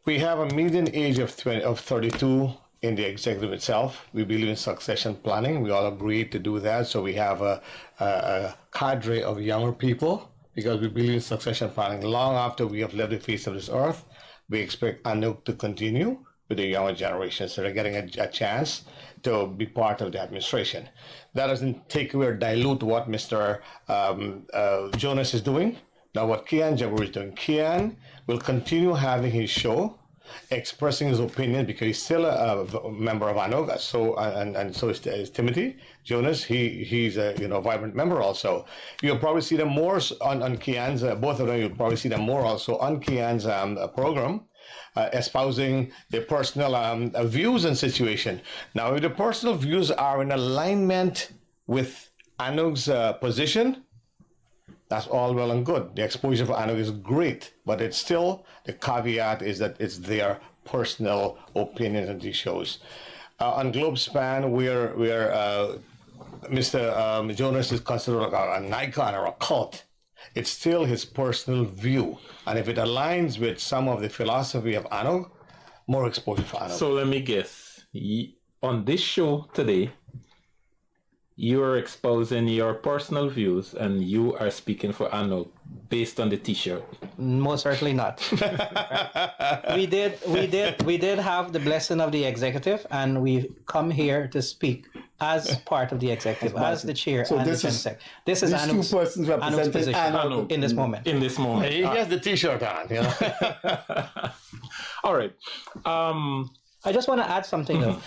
We have a median age of 32 in the executive itself. We believe in succession planning. We all agreed to do that. So we have a cadre of younger people because we believe in succession planning. Long after we have left the face of this earth, we expect ANUG to continue with the younger generation. So they're getting a chance to be part of the administration. That doesn't take away or dilute what Mr. Jonas is doing. Now what Kian Jagur is doing. Kian will continue having his show, expressing his opinion because he's still a member of ANUG. So and so is Timothy Jonas. He's a vibrant member also. You'll probably see them more on Kian's. Both of them you'll probably see them more also on Kian's program, espousing their personal views and situation. Now, if the personal views are in alignment with ANUG's position, that's all well and good. The exposure for ANUG is great, but it's still, the caveat is that it's their personal opinions on these shows. On Globespan, we're Mr. Jonas is considered an icon or a cult, it's still his personal view. And if it aligns with some of the philosophy of ANUG, more exposure for ANUG. So let me guess. On this show today, you are exposing your personal views and you are speaking for ANUG based on the t-shirt. Most certainly not. we did have the blessing of the executive, and we come here to speak as part of the executive, as the chair So and this the is- Sec. This is these two ANUG's, persons ANUG's representing position ANUG. in this moment. In this moment. He has the t-shirt on, you know. All right. I just want to add something though.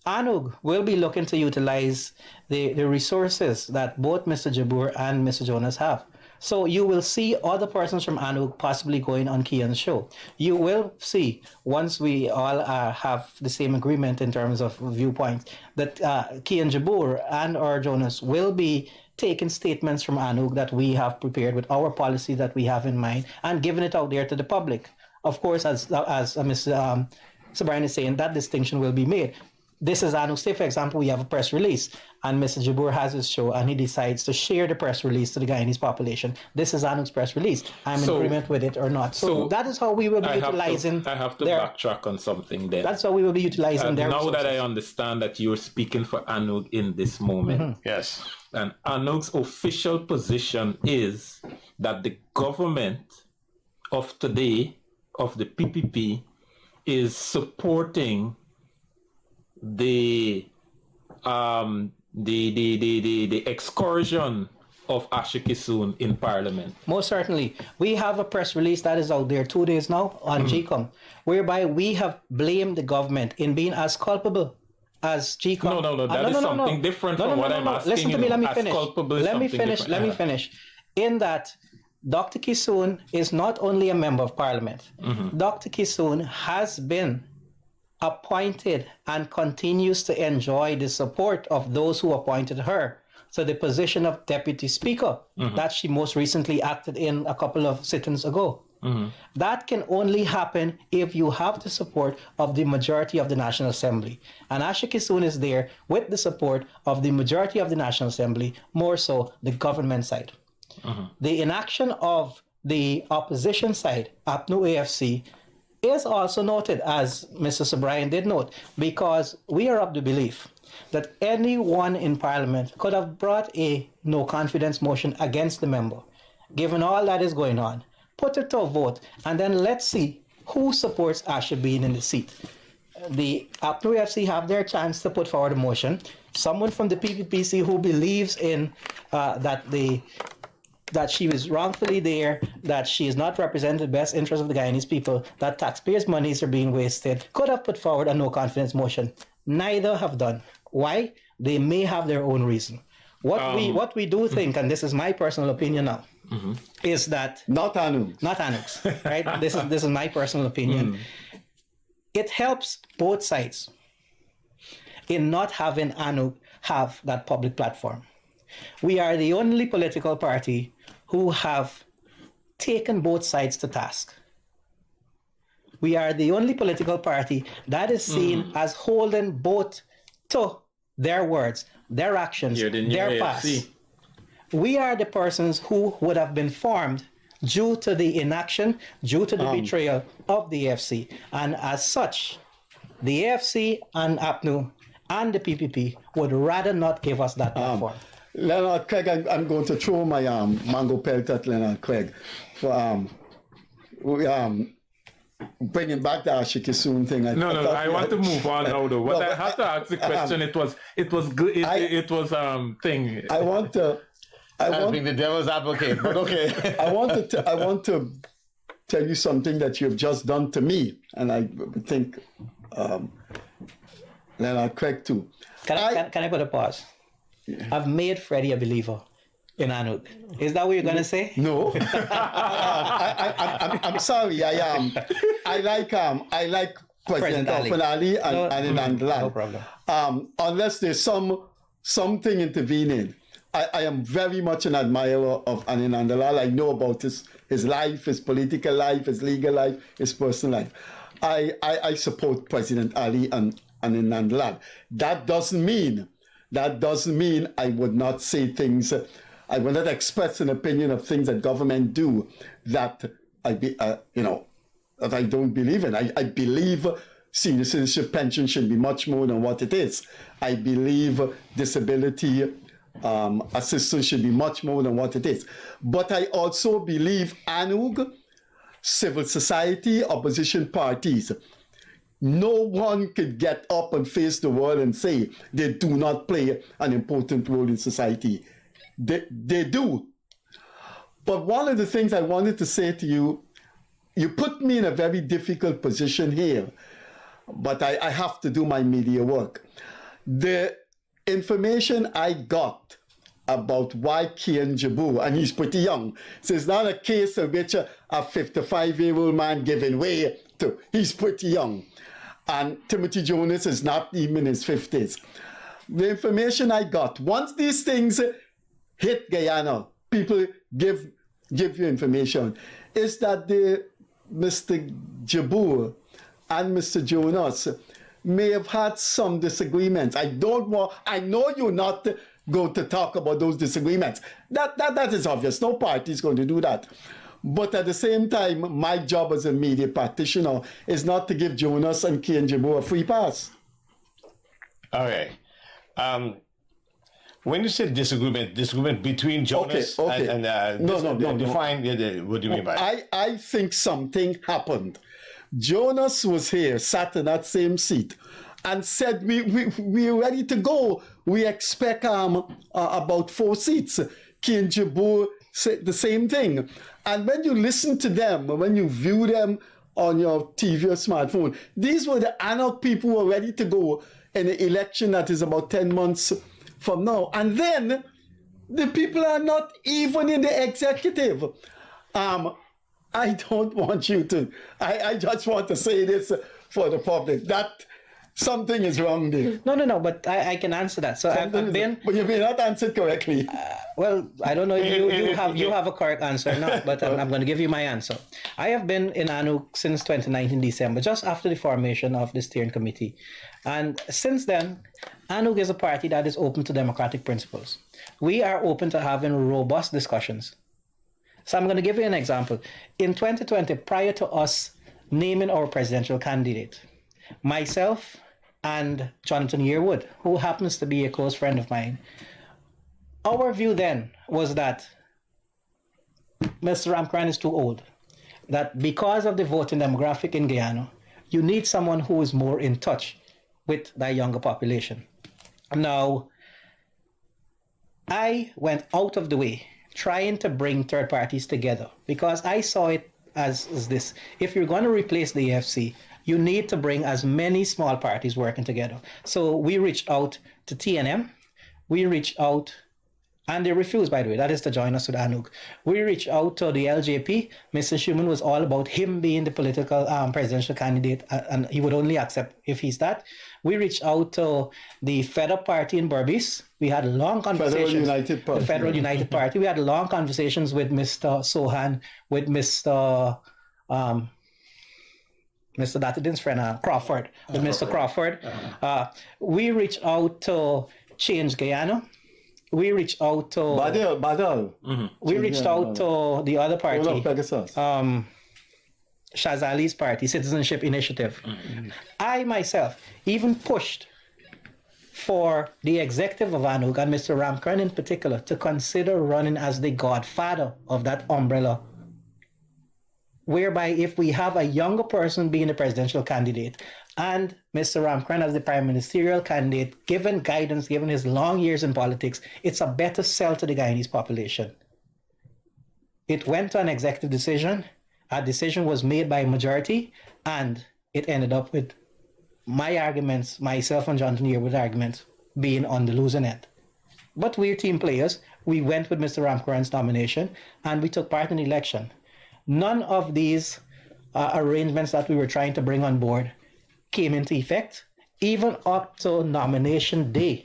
ANUG will be looking to utilize the resources that both Mr. Jabour and Mr. Jonas have. So you will see other persons from ANUG possibly going on Kian's show. You will see, once we all have the same agreement in terms of viewpoints, that Kian Jabour and or Jonas will be taking statements from ANUG that we have prepared with our policy that we have in mind and giving it out there to the public. Of course, as Mr. Subrian is saying, that distinction will be made. This is ANUG. Say, for example, we have a press release and Mr. Jabour has his show and he decides to share the press release to the Guyanese population. This is ANUG's press release. I'm in agreement with it or not. So that is how we will be utilizing. I have to backtrack on something there. That's how we will be utilizing their now resources. that I understand that you're speaking for ANUG in this moment. Yes. And ANUG's official position is that the government of today, of the PPP, is supporting the excursion of Asha Kissoon in Parliament. Most certainly. We have a press release that is out there 2 days now on GCOM, whereby we have blamed the government in being as culpable as GCOM. No, that is something different from what I'm asking. Listen to me, let me As finish. culpable is Let me something finish. different. Let me finish. In that, Dr. Kissoon is not only a member of Parliament. Dr. Kissoon has been appointed and continues to enjoy the support of those who appointed her to the position of Deputy Speaker that she most recently acted in a couple of sittings ago. That can only happen if you have the support of the majority of the National Assembly. And Asha Kissoon is there with the support of the majority of the National Assembly, more so the government side. The inaction of the opposition side, APNU AFC, is also noted, as Mr. Subrian did note, because we are of the belief that anyone in Parliament could have brought a no confidence motion against the member. Given all that is going on, put it to a vote, and then let's see who supports Asha being in the seat. The APNU AFC have their chance to put forward a motion. Someone from the PPPC who believes in that she was wrongfully there, that she is not representing the best interest of the Guyanese people, that taxpayers' monies are being wasted, could have put forward a no-confidence motion. Neither have done. Why? They may have their own reason. What we do think, and this is my personal opinion now, is that not ANUG's, right? This is my personal opinion. It helps both sides in not having ANUG have that public platform. We are the only political party who have taken both sides to task. We are the only political party that is seen as holding both to their words, their actions, their past. We are the persons who would have been formed due to the inaction, due to the betrayal of the AFC. And as such, the AFC and APNU and the PPP would rather not give us that platform. Leonard Craig, I'm going to throw my mango pelt at Leonard Craig for bringing back the Asha Kissoon thing. I want to move on now though. But I have to ask the question. It was good. It was thing. I want to being the devil's advocate, but okay. I want to tell you something that you've just done to me, and I think Leonard Craig too. Can I put a pause? Yeah. I've made Freddie a believer in ANUG. Is that what you're gonna say? No. I'm sorry. I like President Ali and Anand Lal. No problem. Unless there's something intervening. I am very much an admirer of Anand Lal. I know about his life, his political life, his legal life, his personal life. I support President Ali and Anand Lal. That doesn't mean That doesn't mean I would not say things, I will not express an opinion of things that government do that that I don't believe in. I believe senior citizenship pension should be much more than what it is. I believe disability assistance should be much more than what it is. But I also believe ANUG, civil society, opposition parties, no one could get up and face the world and say they do not play an important role in society. They do. But one of the things I wanted to say to you, you put me in a very difficult position here, but I have to do my media work. The information I got about why Kian Jabu, and he's pretty young, so it's not a case in which a 55-year-old man giving way to, he's pretty young. And Timothy Jonas is not even in his 50s. The information I got, once these things hit Guyana, people give you information, is that Mr. Jabu and Mr. Jonas may have had some disagreements. I know you're not going to talk about those disagreements. That is obvious. No party is going to do that. But at the same time, my job as a media practitioner is not to give Jonas and Kian Jabu a free pass. Okay. When you say disagreement between Jonas and no. Define what do you mean by it? I think something happened. Jonas was here, sat in that same seat, and said, we're ready to go. We expect about 4 seats. Kian Jabu said the same thing. And when you listen to them, when you view them on your TV or smartphone, these were the ANUG people who were ready to go in an election that is about 10 months from now. And then the people are not even in the executive. I don't want you to, I just want to say this for the public, that something is wrong there. No, but I can answer that. So I've been... But you may not answer correctly. Well, I don't know if you have a correct answer or not, but I'm going to give you my answer. I have been in ANUG since 2019 December, just after the formation of the steering committee. And since then, ANUG is a party that is open to democratic principles. We are open to having robust discussions. So I'm going to give you an example. In 2020, prior to us naming our presidential candidate, myself and Jonathan Yearwood, who happens to be a close friend of mine, our view then was that Mr. Ramkran is too old. That because of the voting demographic in Guyana, you need someone who is more in touch with that younger population. Now, I went out of the way trying to bring third parties together because I saw it as this. If you're going to replace the AFC, you need to bring as many small parties working together. So we reached out to TNM. We reached out, and they refused, by the way, that is to join us with ANUG. We reached out to the LJP. Mr. Schuman was all about him being the political presidential candidate, and he would only accept if he's that. We reached out to the FEDUP party in Berbice. We had long conversations. Federal United Party. The Federal United Party. We had long conversations with Mr. Sohan, with Mr. Datidin's friend, Crawford, with Mr. Crawford. We reached out to Change Guyana. We reached out to... Badal. Mm-hmm. We reached out to the other party. Shazali's party, Citizenship Initiative. Mm-hmm. I myself even pushed for the executive of ANUG and Mr. Ramkran in particular to consider running as the godfather of that umbrella, whereby if we have a younger person being the presidential candidate and Mr. Ramkran as the prime ministerial candidate, given guidance, given his long years in politics, it's a better sell to the Guyanese population. It went to an executive decision. A decision was made by a majority, and it ended up with my arguments, myself and Jonathan Yearwood's arguments, being on the losing end. But we're team players. We went with Mr. Ramkran's nomination, and we took part in the election. None of these arrangements that we were trying to bring on board came into effect, even up to nomination day.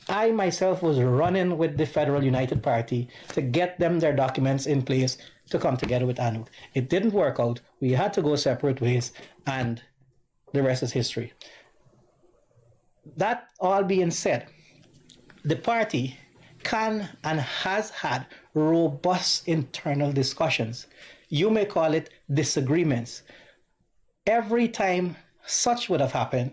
I myself was running with the Federal United Party to get them their documents in place to come together with ANUG. It didn't work out. We had to go separate ways, and the rest is history. That all being said, the party can and has had robust internal discussions. You may call it disagreements. Every time such would have happened,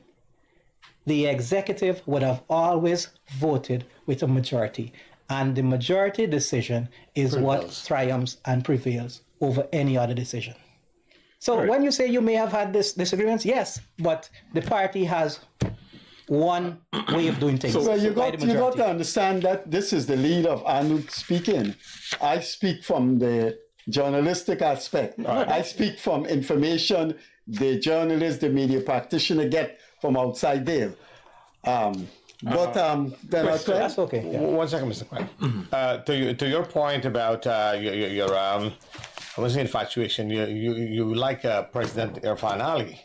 the executive would have always voted with a majority. And the majority decision is what triumphs and prevails over any other decision. So when you say you may have had this disagreements, yes, but the party has one way of doing things. So you got to understand that this is the leader of ANUG speaking. I speak from the journalistic aspect. I speak from information the journalist, the media practitioner get from outside there. That's okay. Yeah. 1 second, Mr. Craig. To your point about your I wasn't infatuation. You like President Irfan Ali.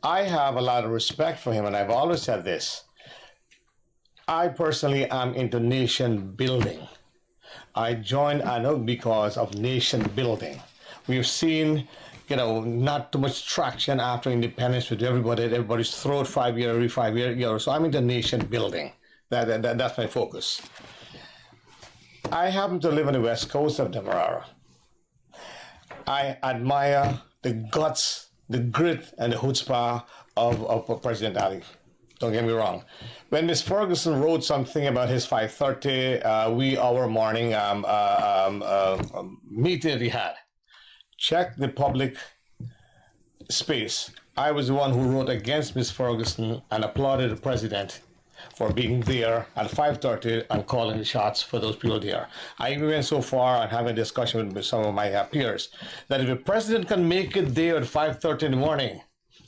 I have a lot of respect for him, and I've always said this. I personally am into nation building. I joined ANUG because of nation building. We've seen, not too much traction after independence with everybody's throat 5 year, every 5 years. So I'm into nation building. That's my focus. I happen to live on the west coast of Demerara. I admire the guts, the grit, and the chutzpah of President Ali. Don't get me wrong. When Ms. Ferguson wrote something about his 5:30 wee hour morning meeting that he had, check the public space. I was the one who wrote against Ms. Ferguson and applauded the president for being there at 5:30 and calling the shots for those people there. I even went so far and having a discussion with some of my peers that if the president can make it there at 5:30 in the morning,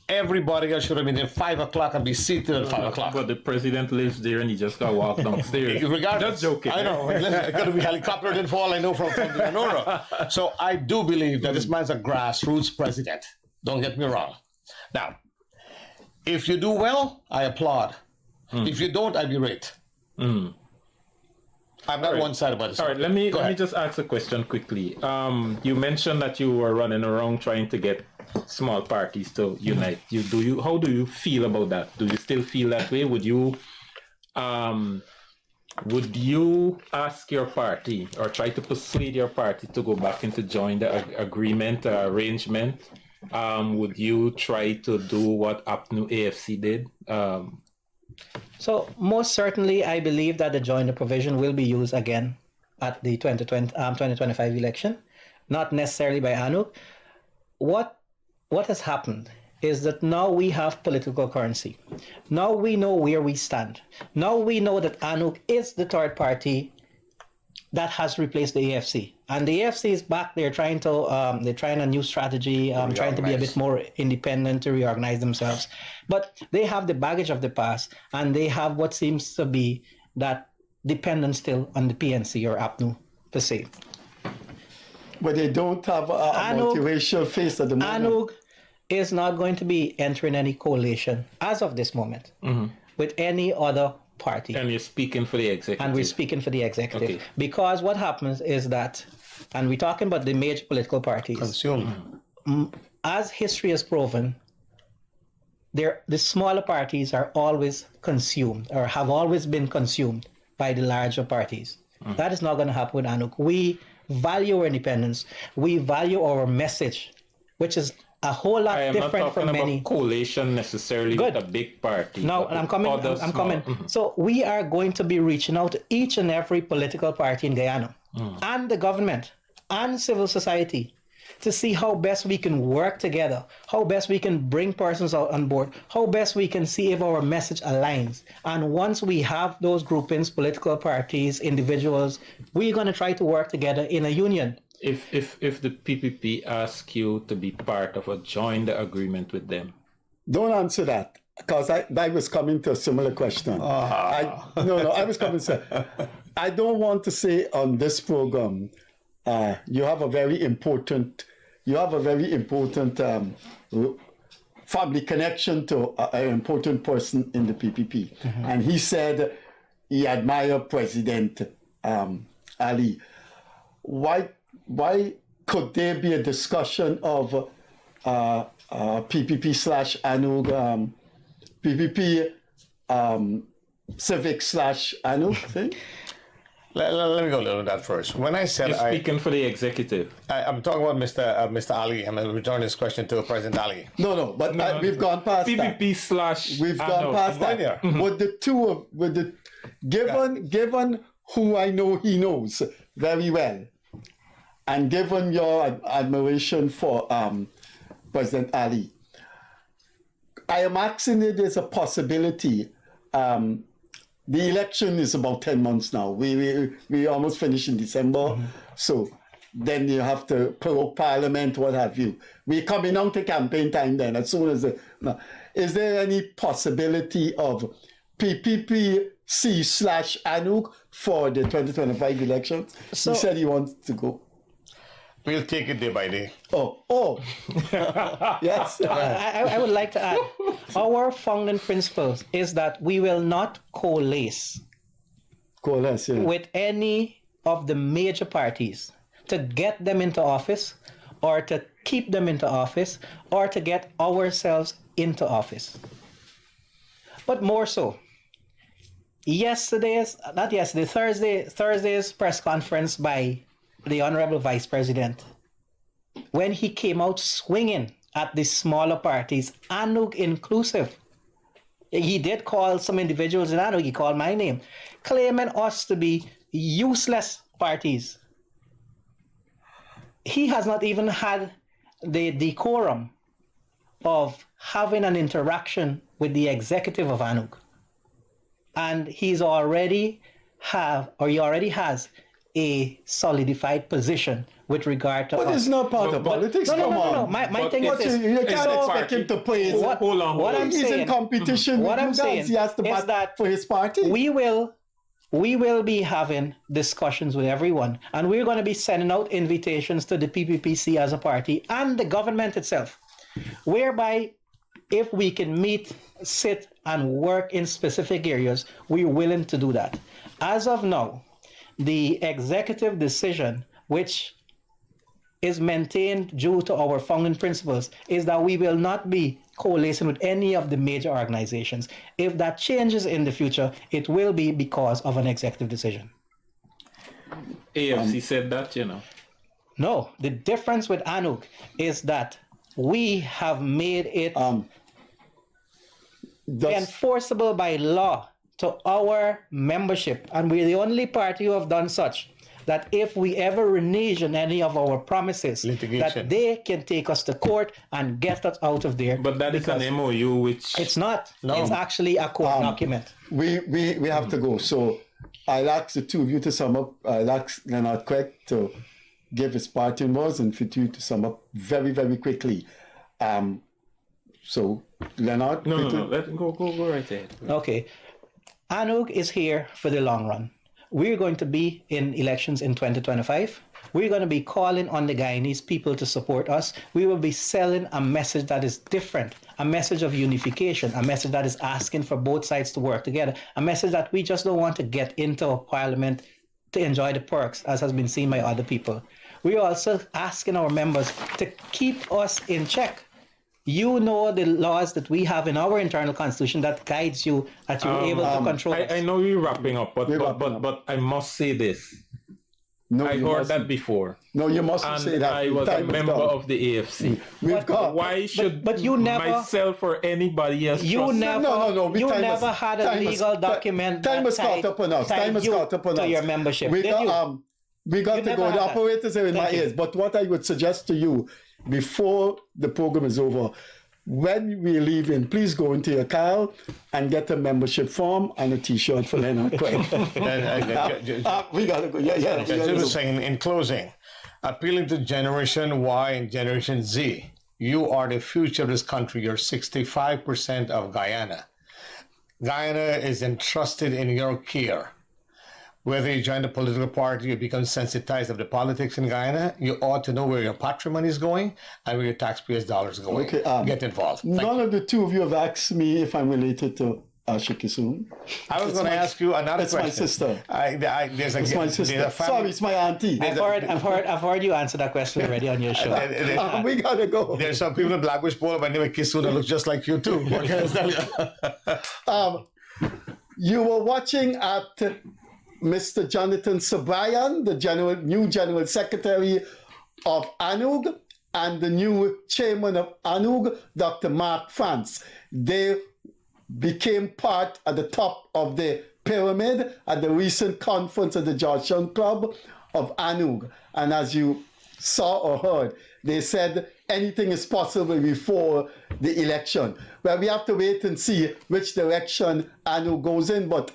everybody else should have been there 5 o'clock and be seated at 5 o'clock. But the president lives there and he just got to walk downstairs. Regardless, Just joking. I know. It's going to be helicoptered in fall, I know, from the Manora. So I do believe that this man's a grassroots president. Don't get me wrong. Now, if you do well, I applaud. If you don't, I berate. I'm not one-sided about this. All right, let me just ask a question quickly. You mentioned that you were running around trying to get small parties to unite. How do you feel about that? Do you still feel that way? Would you ask your party or try to persuade your party to go back and to join the agreement arrangement? Would you try to do what APNU AFC did? So most certainly, I believe that the joiner provision will be used again at the 2025 election, not necessarily by ANUG. What has happened is that now we have political currency. Now we know where we stand. Now we know that ANUG is the third party that has replaced the AFC. And the AFC is back. They're trying a new strategy, trying to be a bit more independent, to reorganize themselves. But they have the baggage of the past, and they have what seems to be that dependence still on the PNC or APNU per se. But they don't have a multiracial face at the moment. ANUG is not going to be entering any coalition as of this moment with any other party. And you're speaking for the executive. And we're speaking for the executive. Okay. Because what happens is that, and we're talking about the major political parties. As history has proven, the smaller parties are always consumed or have always been consumed by the larger parties. That is not going to happen with ANUG. We value our independence. We value our message, which is a whole lot different from many. I'm not talking about coalition necessarily with a big party. No, and I'm coming. So we are going to be reaching out to each and every political party in Guyana and the government and civil society to see how best we can work together, how best we can bring persons on board, how best we can see if our message aligns. And once we have those groupings, political parties, individuals, we're going to try to work together in a union. If the PPP ask you to be part of a joint agreement with them? Don't answer that, because I was coming to a similar question. I was coming to say, I don't want to say on this program, you have a very important family connection to an important person in the PPP. And he said he admired President Ali. Why could there be a discussion of PPP/ANUG, PPP civic/ANUG thing? Let me go a little bit that first. When I said You're speaking for the executive. I'm talking about Mr. Ali. I'm going to return this question to President Ali. No, but we've gone past that. PPP/ We've gone past that. With the two of, given who I know he knows very well, and given your admiration for President Ali, I am asking it as a possibility. The election is about 10 months now. We almost finished in December. So then you have to provoke parliament, what have you. We're coming on to campaign time then, as soon as is there any possibility of PPPC/ANUG for the 2025 elections? He said he wants to go. We'll take it day by day. Oh. Yes. I would like to add, our founding principles is that we will not coalesce with any of the major parties to get them into office or to keep them into office or to get ourselves into office. But more so, Thursday's press conference by the Honorable Vice President, when he came out swinging at the smaller parties, ANUG inclusive. He did call some individuals in ANUG, he called my name, claiming us to be useless parties. He has not even had the decorum of having an interaction with the executive of ANUG. And he already has a solidified position with regard to But us. it's not part of politics. No. My thing is this. You can't expect him to play. What I'm saying, he's in competition with you guys. He has to bat for his party. We will be having discussions with everyone, and we're going to be sending out invitations to the PPPC as a party and the government itself, whereby if we can meet, sit, and work in specific areas, we're willing to do that. As of now, the executive decision, which is maintained due to our founding principles, is that we will not be coalescing with any of the major organizations. If that changes in the future, it will be because of an executive decision. AFC said that, No, the difference with ANUG is that we have made it enforceable by law to our membership, and we're the only party who have done such, that if we ever renege on any of our promises, that they can take us to court and get us out of there. But that is an MOU, which... It's not. No. It's actually a court document. We have to go. So I'll ask the two of you to sum up. I'll ask Leonard Craig to give his parting words and for you to sum up very, very quickly. So, Leonard? No. Let him go right ahead. Okay. ANUG is here for the long run. We're going to be in elections in 2025. We're going to be calling on the Guyanese people to support us. We will be selling a message that is different, a message of unification, a message that is asking for both sides to work together, a message that we just don't want to get into a parliament to enjoy the perks, as has been seen by other people. We're also asking our members to keep us in check. You know the laws that we have in our internal constitution that guides you, that you're able to control us. I know we're wrapping up, but I must say this. No, I heard that before. No, you mustn't say that. I was a member of the AFC. Why should myself or anybody else you never had a legal document time has caught up on us. Time has caught up on us. To your membership. We got to go. The operators are in my ears. But what I would suggest to you, before the program is over, when we leave in, please go into your car and get a membership form and a T-shirt for Leonard Craig. We got to go. Just saying, in closing, appealing to Generation Y and Generation Z, you are the future of this country. You're 65% of Guyana. Guyana is entrusted in your care. Whether you join the political party or become sensitized of the politics in Guyana, you ought to know where your patrimony is going and where your taxpayers' dollars are going. Okay, get involved. None of the two of you have asked me if I'm related to Asha Kissoon. I was going to ask you another question. It's my sister. It's my sister. Sorry, it's my auntie. I've heard you answer that question already on your show. We got to go. There's some people in Blackbush Bowl by the name of Kissoon that look just like you too. You were watching at Mr. Jonathan Subrian, the new General Secretary of ANUG, and the new Chairman of ANUG, Dr. Mark France. They became part at the top of the pyramid at the recent conference at the Georgetown Club of ANUG. And as you saw or heard, they said anything is possible before the election. Well, we have to wait and see which direction ANUG goes in, but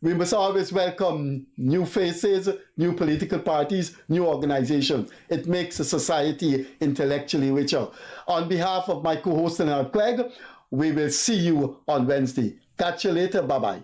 we must always welcome new faces, new political parties, new organizations. It makes a society intellectually richer. On behalf of my co-host, Leonard Craig, we will see you on Wednesday. Catch you later. Bye-bye.